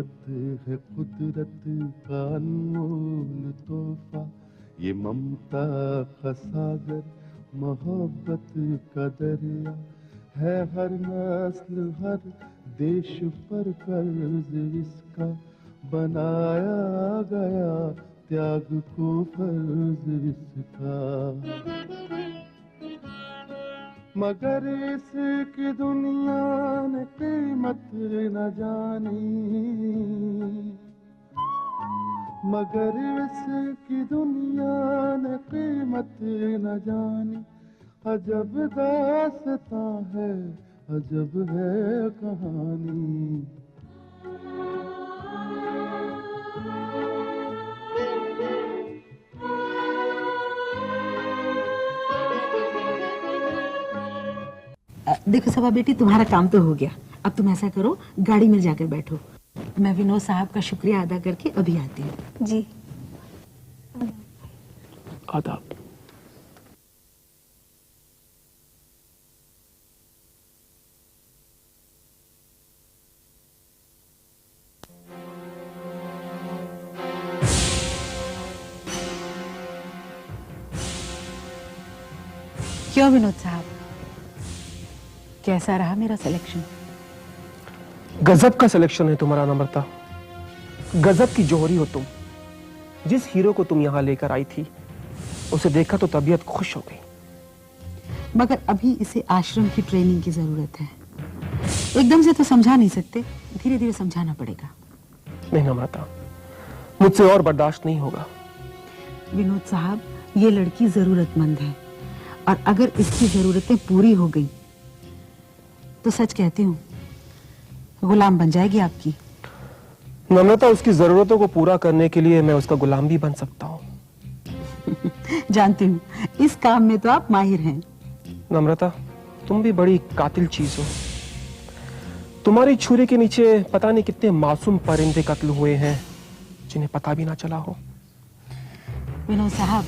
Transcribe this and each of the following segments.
इबारत है कुदरत का अनमोल तोहफा, ये ममता का सागर, मोहब्बत का दरिया है। हर नस्ल हर देश पर कर्ज इसका बनाया गया, त्याग को फर्ज इसका। मगर इसकी दुनिया ने कीमत न जानी, मगर इसकी दुनिया ने कीमत न जानी। अजब दास्तां है, अजब है कहानी। देखो सबा बेटी, तुम्हारा काम तो हो गया। अब तुम ऐसा करो, गाड़ी में जाकर बैठो। मैं विनोद साहब का शुक्रिया अदा करके अभी आती हूँ। जी आदाब। क्यों विनोद साहब, कैसा रहा मेरा सिलेक्शन? गजब का सिलेक्शन है तुम्हारा नम्रता, गजब की जोहरी हो तुम। जिस हीरो को तुम यहाँ लेकर आई थी उसे देखा तो तबीयत खुश हो गई। मगर अभी इसे आश्रम की ट्रेनिंग की जरूरत है। एकदम से तो समझा नहीं सकते, धीरे धीरे समझाना पड़ेगा। नहीं नम्रता, मुझसे और बर्दाश्त नहीं होगा। विनोद साहब, ये लड़की जरूरतमंद है और अगर इसकी जरूरतें पूरी हो गई तो सच कहती हूँ गुलाम बन जाएगी आपकी। नम्रता, उसकी जरूरतों को पूरा करने के लिए मैं उसका गुलाम भी बन सकता हूँ। जानती हूँ, इस काम में तो आप माहिर हैं। नम्रता, तुम भी बड़ी कातिल चीज हो। तुम्हारी छुरी के नीचे पता नहीं कितने मासूम परिंदे कत्ल हुए हैं जिन्हें पता भी ना चला हो। विनोद साहब,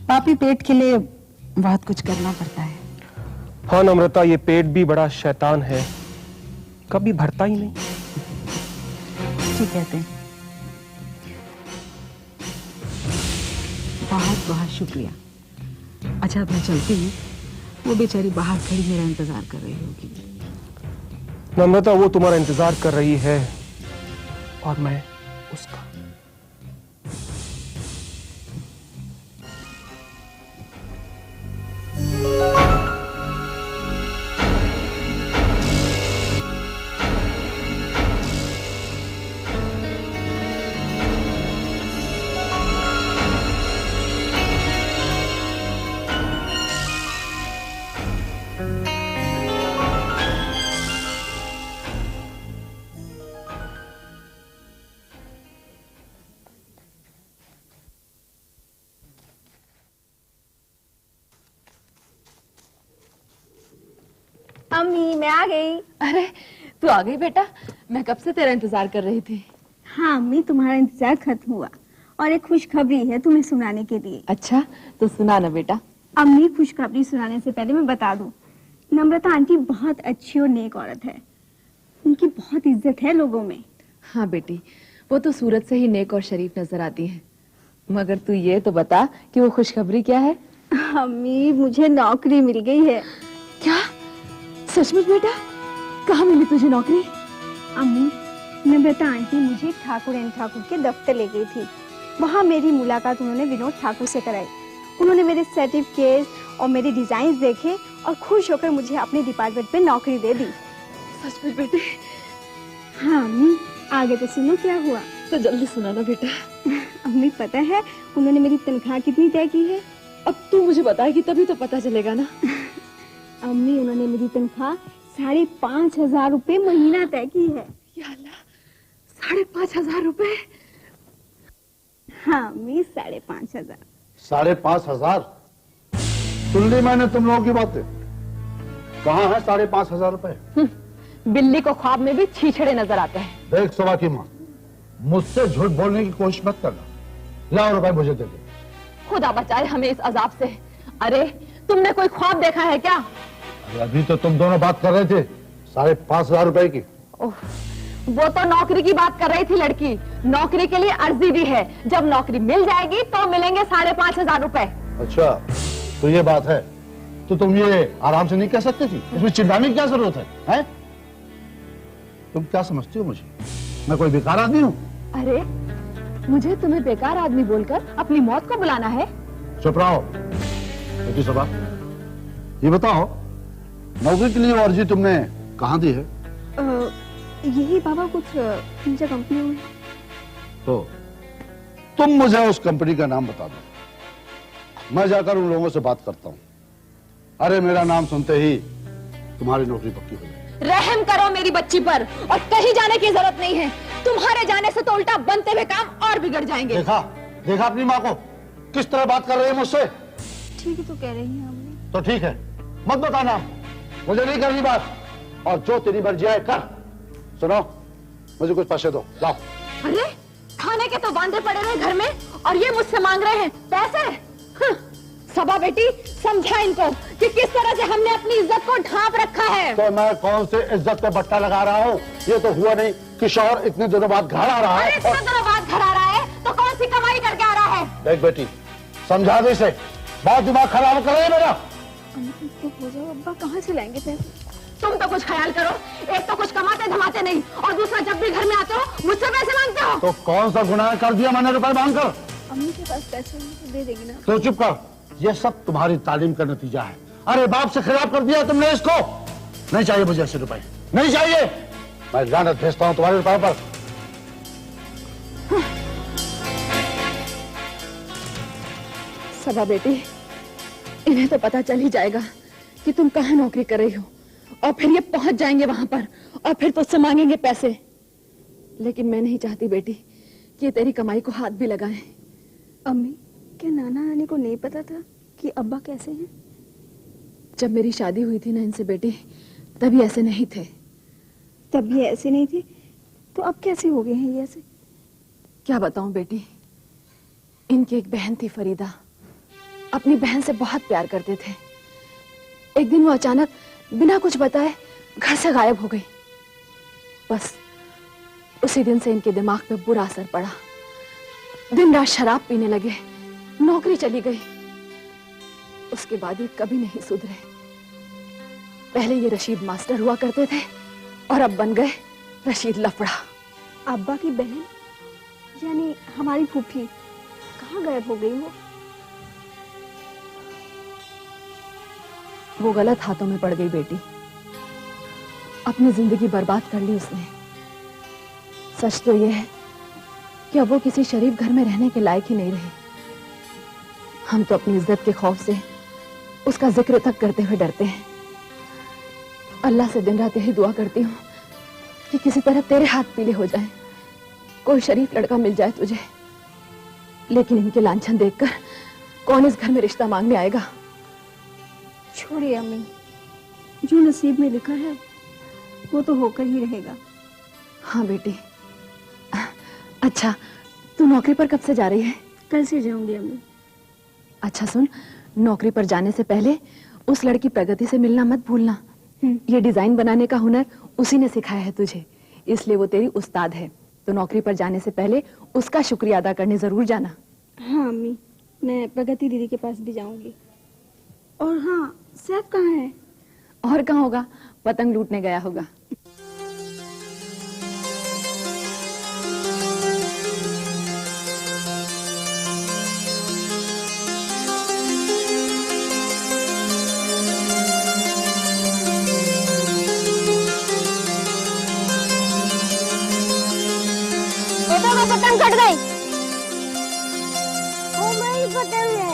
पापी पेट के लिए बहुत कुछ करना पड़ता है। हाँ नम्रता, ये पेट भी बड़ा शैतान है, कभी भरता ही नहीं। ठीक कहते हैं। बहुत बहुत शुक्रिया। अच्छा, अब मैं चलती हूँ, वो बेचारी बाहर खड़ी मेरा इंतजार कर रही होगी। नम्रता, वो तुम्हारा इंतजार कर रही है और मैं उसका। अम्मी, मैं आ गई। अरे तू आ गई बेटा, मैं कब से तेरा इंतजार कर रही थी। हाँ अम्मी, तुम्हारा इंतजार खत्म हुआ और एक खुशखबरी है तुम्हें सुनाने के लिए। अच्छा तो सुना ना बेटा। अम्मी, खुशखबरी सुनाने से पहले मैं बता दूं, नम्रता आंटी बहुत अच्छी और नेक औरत है। उनकी बहुत इज्जत है लोगों में। हाँ बेटी, वो तो सूरत से ही नेक और शरीफ नजर आती है। मगर तू ये तो बता कि वो खुशखबरी क्या है। अम्मी, मुझे नौकरी मिल गई है। क्या सचमुच बेटा? कहाँ मिली तुझे नौकरी? अम्मी, नम्रता आंटी मुझे ठाकुर एंड ठाकुर के दफ्तर ले गई थी। वहाँ मेरी मुलाकात उन्होंने विनोद ठाकुर से कराई। उन्होंने मेरे सर्टिफिकेट और मेरे डिजाइन देखे और खुश होकर मुझे अपने डिपार्टमेंट में नौकरी दे दी। सचमुच बेटे? हाँ अम्मी, आगे तो सुनो क्या हुआ। तो जल्दी सुनाना बेटा। अम्मी, पता है उन्होंने मेरी तनख्वाह कितनी तय की है? अब तू मुझे बताएगी तभी तो पता चलेगा ना। अम्मी, उन्होंने मेरी तनख्वाह 5,500 रुपए महीना तय की है। या अल्लाह, 5,500 रुपए? हाँ अम्मी, 5,500। 5,500? सुन ली मैंने तुम लोगों की बातें। कहाँ है 5,500 रुपए? बिल्ली को ख्वाब में भी छीछड़े नजर आते हैं। देख सुबह की माँ, मुझसे झूठ बोलने की कोशिश मत करना। लाओ रुपए मुझे दे दो। खुदा बचाए हमें इस अजाब से। अरे तुमने कोई ख्वाब देखा है क्या? अरे अभी तो तुम दोनों बात कर रहे थे 5,500 रुपए की। ओह, वो तो नौकरी की बात कर रही थी लड़की। नौकरी के लिए अर्जी दी है, जब नौकरी मिल जाएगी तो मिलेंगे 5,500 रुपए। अच्छा, तो ये बात है। तो तुम ये आराम से नहीं कह सकती थी? इसमें चिल्लाने की क्या जरूरत है, हैं? तुम क्या समझती हो मुझे? मैं कोई बेकार आदमी हूँ? अरे, मुझे तुम्हें बेकार आदमी बोलकर अपनी मौत को बुलाना है? चुप रहो। बेटी सबा, ये बताओ, नौकरी के लिए वो अर्जी तुमने कहाँ दी है? यही बाबा कुछ निजी कंपनी में। तो तुम मुझे उस कंपनी का नाम बता दो, मैं जाकर उन लोगों से बात करता हूँ। अरे मेरा नाम सुनते ही तुम्हारी नौकरी पक्की हो गई। रहम करो मेरी बच्ची पर, और कहीं जाने की जरूरत नहीं है। तुम्हारे जाने से तो उल्टा बनते हुए काम और बिगड़ जाएंगे। देखा देखा अपनी माँ को किस तरह बात कर रही है मुझसे। ठीक है तो कह रही हैं अम्मी। तो ठीक है, मत बता नाम, मुझे नहीं करनी बात, और जो तेरी मर्जी है कर। सुनो, मुझे कुछ पैसे दो, लाओ। अरे, खाने के तो बांधे पड़े रहे घर में, और ये मुझसे मांग रहे हैं पैसे। सबा बेटी, समझा इनको कि किस तरह से हमने अपनी इज्जत को ढांप रखा है। तो मैं कौन से इज्जत पे बट्टा लगा रहा हूँ? ये तो हुआ नहीं कि शौहर इतने दिनों बाद घर आ रहा है। इतने दिनों बाद घर आ रहा है तो कौन सी कमाई करके आ रहा है? देख बेटी, समझा दे इसे, बहुत दिमाग खराब कर रही है मेरा। अम्मी चुप हो जाओ, अब्बा कहाँ से लाएंगे पैसे? तुम तो कुछ ख्याल करो, एक तो कुछ कमाते धमाते नहीं, और दूसरा जब भी घर में आते हो मुझसे पैसे मांगते हो। तो कौन सा गुनाह कर दिया मैंने रुपए मांगकर? अम्मी के पास पैसे नहीं तो दे देगी ना। तो चुप कर, ये सब तुम्हारी तालीम का नतीजा है। अरे बाप से खिलाफ कर दिया तुमने इसको। नहीं चाहिए मुझे ऐसे रुपए, नहीं चाहिए। मैं लानत भेजता हूँ तुम्हारे रुपए पर। सबा बेटी, इन्हें तो पता चल ही जाएगा कि तुम कहाँ नौकरी कर रही हो, और फिर ये पहुंच जाएंगे वहां पर, और फिर तुझसे मांगेंगे पैसे। लेकिन मैं नहीं चाहती बेटी कि ये तेरी कमाई को हाथ भी लगाएं। अम्मी, क्या नाना नानी को नहीं पता था कि अब्बा कैसे हैं? जब मेरी शादी हुई थी ना इनसे बेटी, तभी ऐसे नहीं थे। तब ये ऐसे नहीं थे, तो अब कैसे हो गए हैं ये ऐसे? क्या बताऊं बेटी, इनकी एक बहन थी फरीदा, अपनी बहन से बहुत प्यार करते थे। एक दिन वो अचानक बिना कुछ बताए घर से गायब हो गई। बस उसी दिन से इनके दिमाग पे बुरा असर पड़ा। दिन रात शराब पीने लगे, नौकरी चली गई। उसके बाद ये कभी नहीं सुधरे। पहले ये रशीद मास्टर हुआ करते थे, और अब बन गए रशीद लफड़ा। अब्बा की बहन यानी हमारी फूफी कहाँ गायब हो गई वो गलत हाथों में पड़ गई बेटी। अपनी जिंदगी बर्बाद कर ली उसने। सच तो यह है कि अब वो किसी शरीफ घर में रहने के लायक ही नहीं रही। हम तो अपनी इज्जत के खौफ से उसका जिक्र तक करते हुए डरते हैं। अल्लाह से दिन रात यही दुआ करती हूँ कि किसी तरह तेरे हाथ पीले हो जाएं, कोई शरीफ लड़का मिल जाए तुझे। लेकिन इनके लांछन देखकर कौन इस घर में रिश्ता मांगने आएगा? छोड़िए अम्मी, जो नसीब में लिखा है वो तो होकर ही रहेगा। हाँ बेटी। अच्छा, तू नौकरी पर कब से जा रही है? कल से जाऊंगी अम्मी। अच्छा सुन, नौकरी पर जाने से पहले उस लड़की प्रगति से मिलना मत भूलना। ये डिजाइन बनाने का हुनर उसी ने सिखाया है तुझे, इसलिए वो तेरी उस्ताद है। तो नौकरी पर जाने से पहले उसका शुक्रिया अदा करने जरूर जाना। हाँ अम्मी, मैं प्रगति दीदी के पास भी जाऊंगी। और हाँ, सैफ कहाँ है? और कहाँ होगा, पतंग लूटने गया होगा। पतंग कट गई। ओ मेरी पतंग है।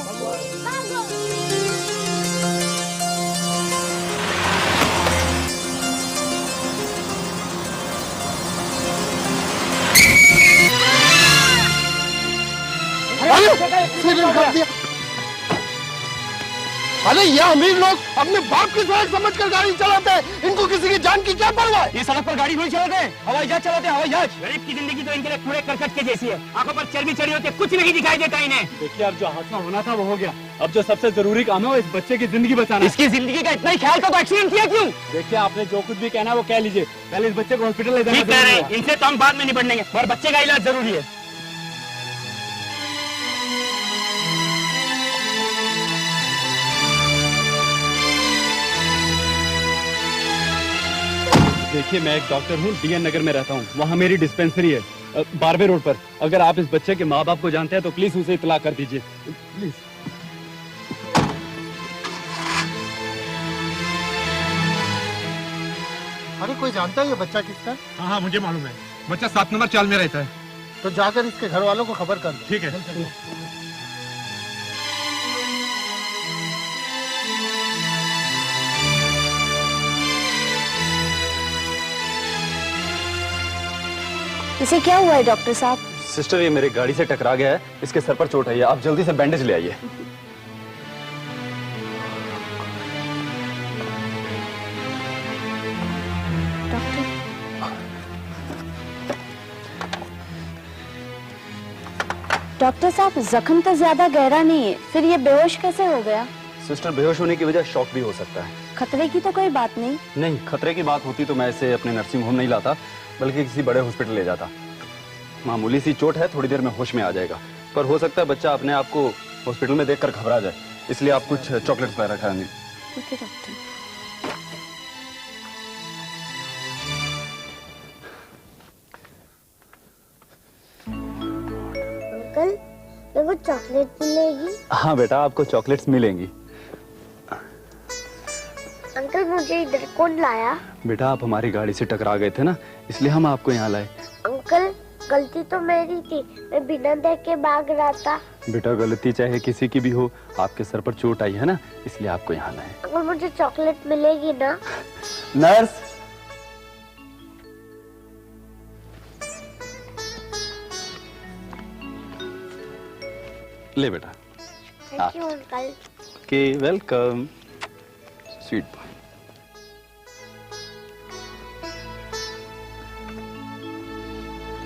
अरे ये अमीर लोग अपने बाप की सड़क समझकर गाड़ी चलाते हैं, इनको किसी की जान की क्या परवाह है? ये सड़क पर गाड़ी नहीं चलाते, हवाई जहाज चलाते हैं, हवाई जहाज। गरीब की जिंदगी तो इनके लिए पूरे करकट के जैसी है, आंखों पर चर्बी चढ़ी होती है, कुछ नहीं दिखाई देता इन्हें। देखिए अब जो हादसा होना था वो हो गया, अब जो सबसे जरूरी काम है वो इस बच्चे की जिंदगी बचाना। इसकी जिंदगी का इतना ही ख्याल था तो एक्सीडेंट किया क्यों? देखिए आपने जो कुछ भी कहना है वो कह लीजिए, पहले इस बच्चे को हॉस्पिटल ले जाना ठीक कह रहे जरूरी हैं, है। इनसे तो हम बाद में निपट लेंगे, पर बच्चे का इलाज जरूरी है। देखिए मैं एक डॉक्टर हूँ, डीएन नगर में रहता हूँ, वहाँ मेरी डिस्पेंसरी है बारवे रोड पर। अगर आप इस बच्चे के माँ बाप को जानते हैं तो प्लीज उसे इत्तला कर दीजिए प्लीज। अरे कोई जानता है ये बच्चा किसका? हाँ हाँ मुझे मालूम है, बच्चा 7 नंबर चाल में रहता है। तो जाकर इसके घर वालों को खबर कर दो। ठीक है। इसे क्या हुआ है डॉक्टर साहब? सिस्टर ये मेरे गाड़ी से टकरा गया है, इसके सर पर चोट है, आप जल्दी से बैंडेज ले आइए। डॉक्टर साहब जख्म तो ज्यादा गहरा नहीं है, फिर ये बेहोश कैसे हो गया? सिस्टर बेहोश होने की वजह शॉक भी हो सकता है। खतरे की तो कोई बात नहीं। नहीं, खतरे की बात होती तो मैं इसे अपने नर्सिंग होम नहीं लाता, बल्कि किसी बड़े हॉस्पिटल ले जाता। मामूली सी चोट है, थोड़ी देर में होश में आ जाएगा, पर हो सकता है बच्चा अपने आप को हॉस्पिटल में देखकर घबरा जाए, इसलिए आप कुछ चॉकलेट्स वगैरह खाएंगे। Okay doctor. अंकल मेरे को चॉकलेट मिलेगी? हाँ बेटा, आपको चॉकलेट्स मिलेंगी। अंकल मुझे इधर कौन लाया? बेटा आप हमारी गाड़ी से टकरा गए थे ना, इसलिए हम आपको यहाँ लाए। अंकल गलती तो मेरी थी, मैं बिना देख के भाग रहा था। बेटा गलती चाहे किसी की भी हो, आपके सर पर चोट आई है ना, इसलिए आपको यहाँ लाए। अंकल मुझे चॉकलेट मिलेगी ना? नर्स, ले बेटा। Thank you uncle. Okay welcome sweet boy.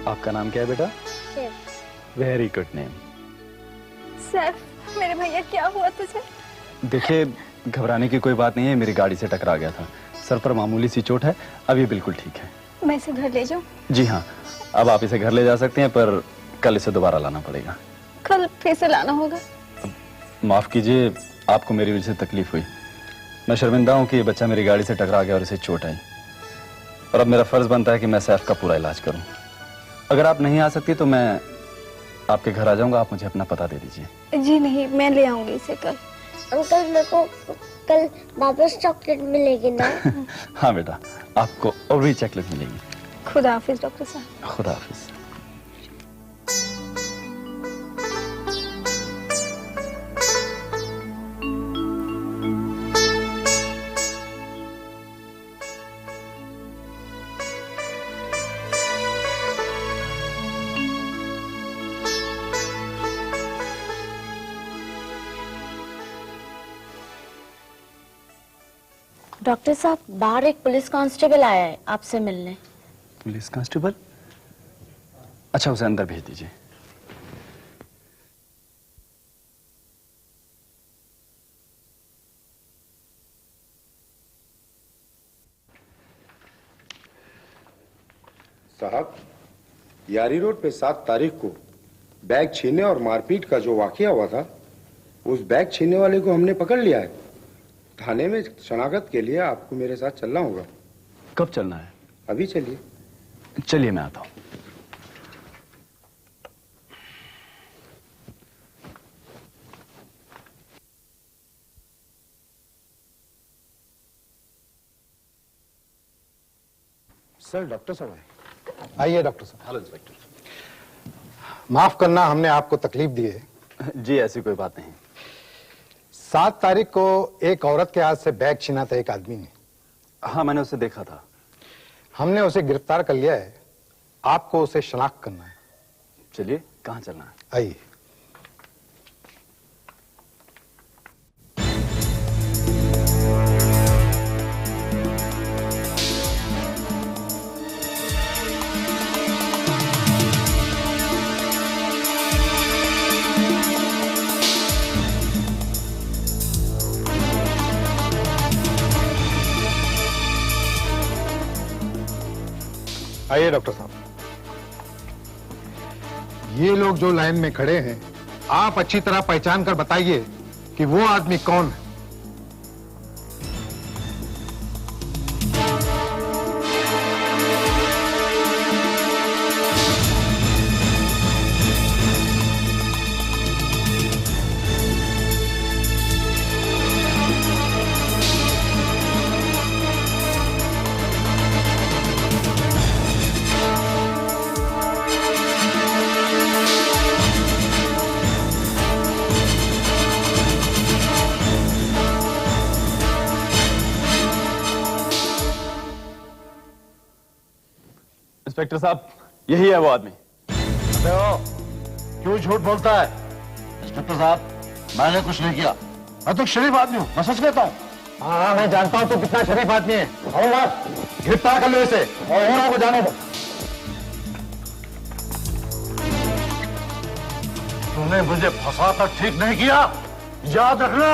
आपका नाम क्या है बेटा? सिर्फ। Very good name. सर मेरे भैया क्या हुआ तुझे? देखिए घबराने की कोई बात नहीं है, मेरी गाड़ी से टकरा गया था, सर पर मामूली सी चोट है, अब ये बिल्कुल ठीक है। मैं इसे घर ले जाऊं? जी हाँ, अब आप इसे घर ले जा सकते हैं, पर कल इसे दोबारा लाना पड़ेगा। कल फिर से लाना होगा? माफ कीजिए, आपको मेरी वजह से तकलीफ हुई। मैं शर्मिंदा हूँ कि ये बच्चा मेरी गाड़ी से टकरा गया और इसे चोट आई, और अब मेरा फर्ज बनता है कि मैं सैफ का पूरा इलाज करूँ। अगर आप नहीं आ सकती तो मैं आपके घर आ जाऊंगा, आप मुझे अपना पता दे दीजिए। जी नहीं, मैं ले आऊंगी इसे कल। अंकल मेरे को कल वापस चॉकलेट मिलेगी ना? हाँ बेटा, आपको और भी चॉकलेट मिलेगी। खुदा हाफिज डॉक्टर साहब। खुदा हाफिज। डॉक्टर साहब बाहर एक पुलिस कांस्टेबल आया है आपसे मिलने। Police constable? अच्छा उसे अंदर भेज दीजिए। साहब, यारी रोड पे 7 तारीख को बैग छीनने और मारपीट का जो वाकया हुआ था, उस बैग छीनने वाले को हमने पकड़ लिया है। थाने में शनाख्त के लिए आपको मेरे साथ चलना होगा। कब चलना है? अभी चलिए। चलिए मैं आता हूँ। सर डॉक्टर साहब आइए। डॉक्टर साहब। Hello inspector. माफ करना हमने आपको तकलीफ दी है। जी ऐसी कोई बात नहीं। 7 तारीख को एक औरत के हाथ से बैग छीना था एक आदमी ने। हाँ मैंने उसे देखा था। हमने उसे गिरफ्तार कर लिया है, आपको उसे शनाख्त करना है। चलिए, कहाँ चलना है? आइए। आइए डॉक्टर साहब। ये लोग जो लाइन में खड़े हैं, आप अच्छी तरह पहचान कर बताइए कि वो आदमी कौन है। इंस्पेक्टर साहब, यही है वो आदमी। क्यों झूठ बोलता है? इंस्पेक्टर साहब, मैंने कुछ नहीं किया। मैं तो शरीफ आदमी हूँ, मैं सच कहता हूँ। हाँ, मैं जानता हूँ तो कितना शरीफ आदमी है। और बात, गिरफ्तार कर लो इसे और ओरा को जाने दो। तूने मुझे फंसा कर ठीक नहीं किया, याद रखना।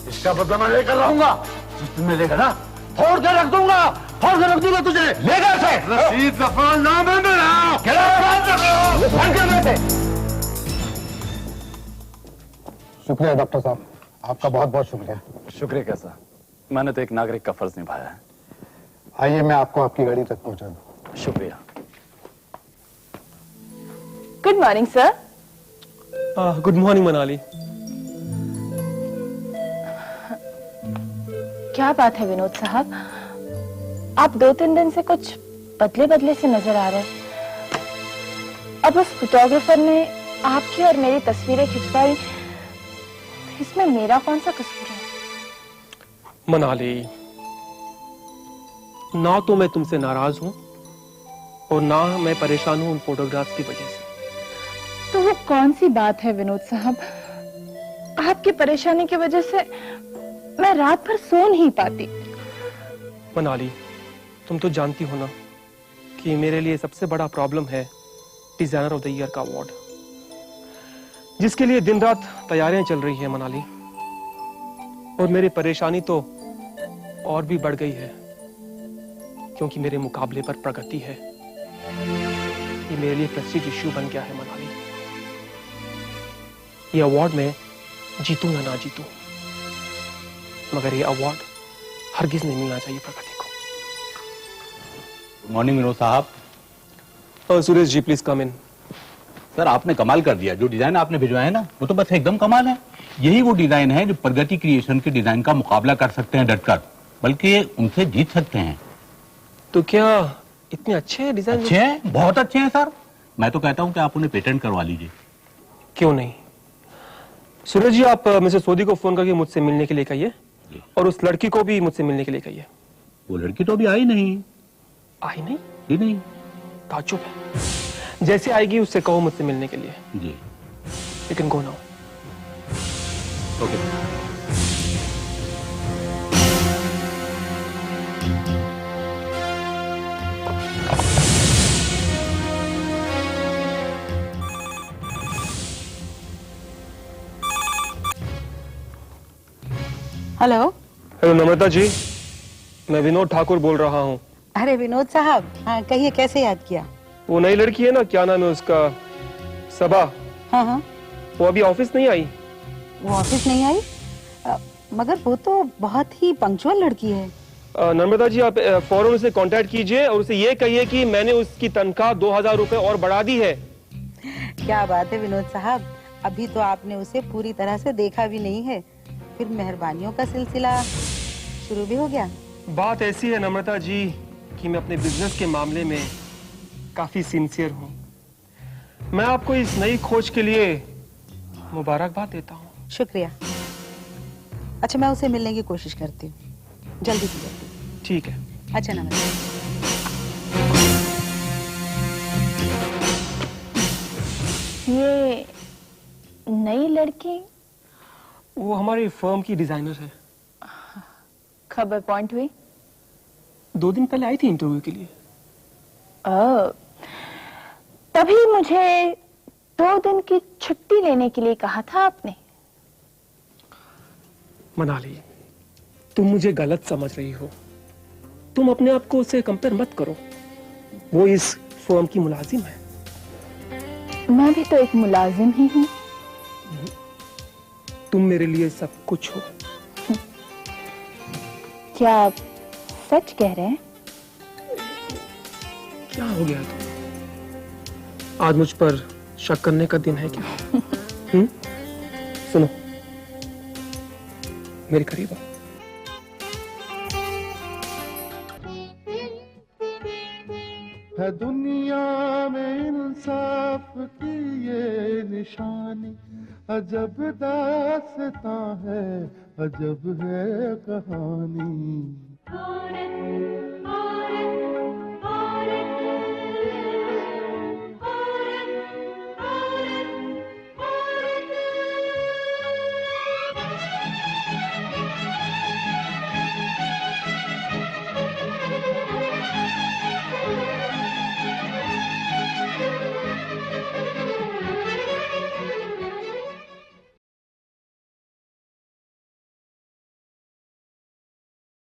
इसका बदला मैं लेकर रहूंगा। जिस दिन मैं लेकर ना फोड़ के रख दूंगा, फोड़ के रख दूंगा तुझे। लेकर से रशीद जफर नाम है मेरा। शुक्रिया डॉक्टर साहब, आपका बहुत बहुत शुक्रिया। शुक्रिया कैसा, मैंने तो एक नागरिक का फर्ज निभाया है। आइए, मैं आपको आपकी गाड़ी तक पहुंचा दूं। शुक्रिया। Good morning sir. Good morning Manali. क्या बात है विनोद साहब, आप 2-3 दिन से कुछ बदले बदले से नजर आ रहे हैं। अब उस फोटोग्राफर ने आपकी और मेरी तस्वीरें खिंचवाई, इसमें मेरा कौन सा कसूर है? मनाली, ना तो मैं तुमसे नाराज हूं और ना मैं परेशान हूं उन फोटोग्राफ्स की वजह से। तो वो कौन सी बात है विनोद साहब? आपकी परेशानी की वजह से मैं रात भर सो नहीं पाती। मनाली, तुम तो जानती हो ना कि मेरे लिए सबसे बड़ा प्रॉब्लम है डिजाइनर ऑफ द ईयर का अवार्ड, जिसके लिए दिन रात तैयारियां चल रही है मनाली। और मेरी परेशानी तो और भी बढ़ गई है क्योंकि मेरे मुकाबले पर प्रगति है। ये मेरे लिए प्रेस्टीज इश्यू बन गया है मनाली। ये अवार्ड मैं जीतूं या ना जीतूं, मगर ये अवार्ड हरगिज नहीं मिलना चाहिए प्रगति को। मॉर्निंग विनोद साहब। Suresh ji, please come in. Sir, आपने कमाल कर दिया। जो डिजाइन आपने भिजवाया है ना, वो तो बस एकदम कमाल है। यही वो डिजाइन है जो प्रगति क्रिएशन के डिजाइन का मुकाबला कर सकते हैं डटकर, बल्कि उनसे जीत सकते हैं। तो क्या इतने अच्छे हैं डिजाइन? अच्छे हैं, बहुत अच्छे हैं सर। मैं तो कहता हूं कि आप उन्हें पेटेंट करवा लीजिए। क्यों नहीं? सूरज जी, आप मिसेस सोदी को फोन करके मुझसे मिलने के लिए कहिए और उस लड़की को भी मुझसे मिलने के लिए कहिए। वो लड़की तो अभी आई नहीं। आई नहीं? जी नहीं। ताज्जुब है। जैसे आएगी उससे कहो मुझसे मिलने के लिए। जी। You can go now. Okay. Hello. Hello Namrata ji, मैं विनोद ठाकुर बोल रहा हूँ। अरे विनोद साहब, हाँ कहिए, कैसे याद किया? वो नई लड़की है ना, क्या नाम है उसका, सबा। हाँ हाँ। वो अभी ऑफिस नहीं आई। वो ऑफिस नहीं आई? मगर वो तो बहुत ही पंक्चुअल लड़की है। नर्मदा जी, आप फौरन उसे कांटेक्ट कीजिए और उसे ये कहिए कि मैंने उसकी तनख्वाह 2000 रुपए और बढ़ा दी है। क्या बात है विनोद साहब, अभी तो आपने उसे पूरी तरह से देखा भी नहीं है, फिर मेहरबानियों का सिलसिला शुरू भी हो गया। बात ऐसी है नम्रता जी कि मैं अपने बिजनेस के मामले में काफी सिंसियर हूँ। मैं आपको इस नई खोज के लिए मुबारकबाद देता हूँ। शुक्रिया। अच्छा, मैं उसे मिलने की कोशिश करती हूँ, जल्दी से जल्दी। ठीक है। अच्छा नमस्ते। ये नई लड़की? वो हमारी फर्म की डिजाइनर है। कब अपॉइंट हुई? 2 दिन पहले आई थी इंटरव्यू के लिए। तभी मुझे 2 दिन की छुट्टी लेने के लिए कहा था आपने। मनाली, तुम मुझे गलत समझ रही हो। तुम अपने आप को उससे कंपेयर मत करो। वो इस फर्म की मुलाजिम है। मैं भी तो एक मुलाजिम ही हूँ। तुम मेरे लिए सब कुछ हो। क्या आप सच कह रहे हैं? क्या हो गया तुम? आज मुझ पर शक करने का दिन है क्या? सुनो, मेरे करीब आओ। है दुनिया में इंसाफ की ये निशानी, अजब दास्तां है, अजब है कहानी।